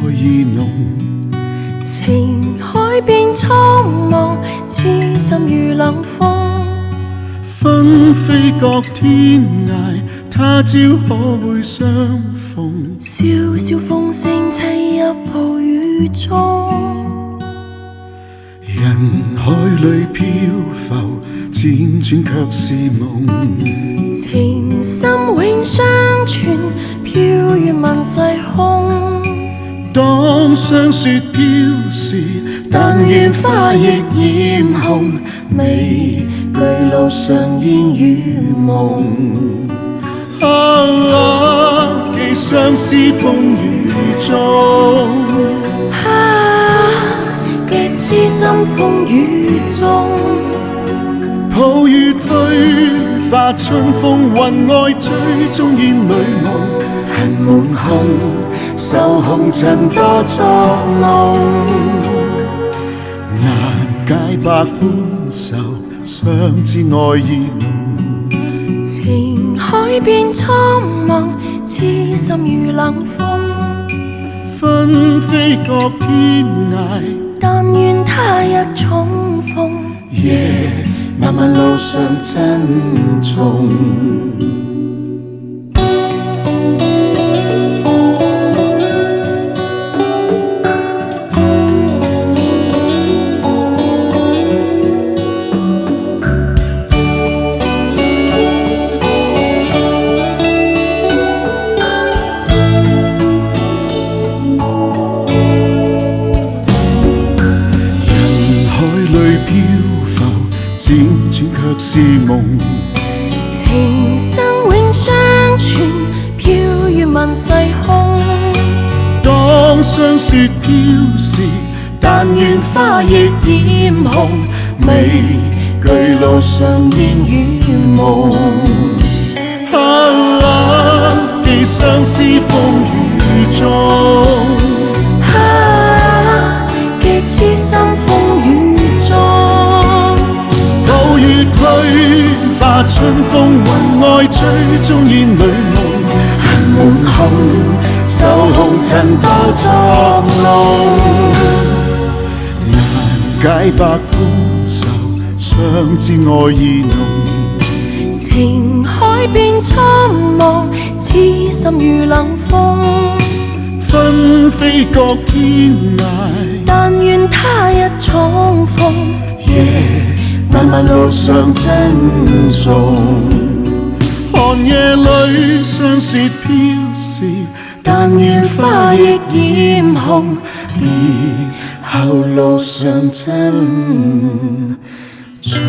意濃。情海變蒼茫，痴心如冷風。紛飛各天涯，他朝可會相逢？蕭蕭風聲棲入暴雨中，人海裏漂浮，輾轉卻是夢。情深永相傳，飄遠萬世空。當霜雪飄時，但願花亦染紅，未懼路上煙雨夢。寄相思風雨中，寄痴心風雨中。抱雨推化春風，雲外追蹤煙裏夢。恨滿胸，受紅塵多作弄，難解百般愁，相知愛意濃。情海變蒼茫，痴心如冷風。紛飛各天涯，但願他日重逢。夜漫漫路上珍重。漂浮，輾轉卻是夢。情深永相傳，飄於萬世空。當霜雪飄時，但願花亦染紅，未懼路上煙雨夢。寄相思風雨中，寄痴心風雨中。抱雨推化春風，雲外追蹤煙裏夢。恨滿胸，受紅塵多作弄，難解百般愁，相知愛意濃。情海變蒼茫，痴心如冷風。紛飛各天涯，但願他日重逢。漫漫路上珍重，寒夜裏霜雪飄時，但願花亦染紅，別後路上珍重。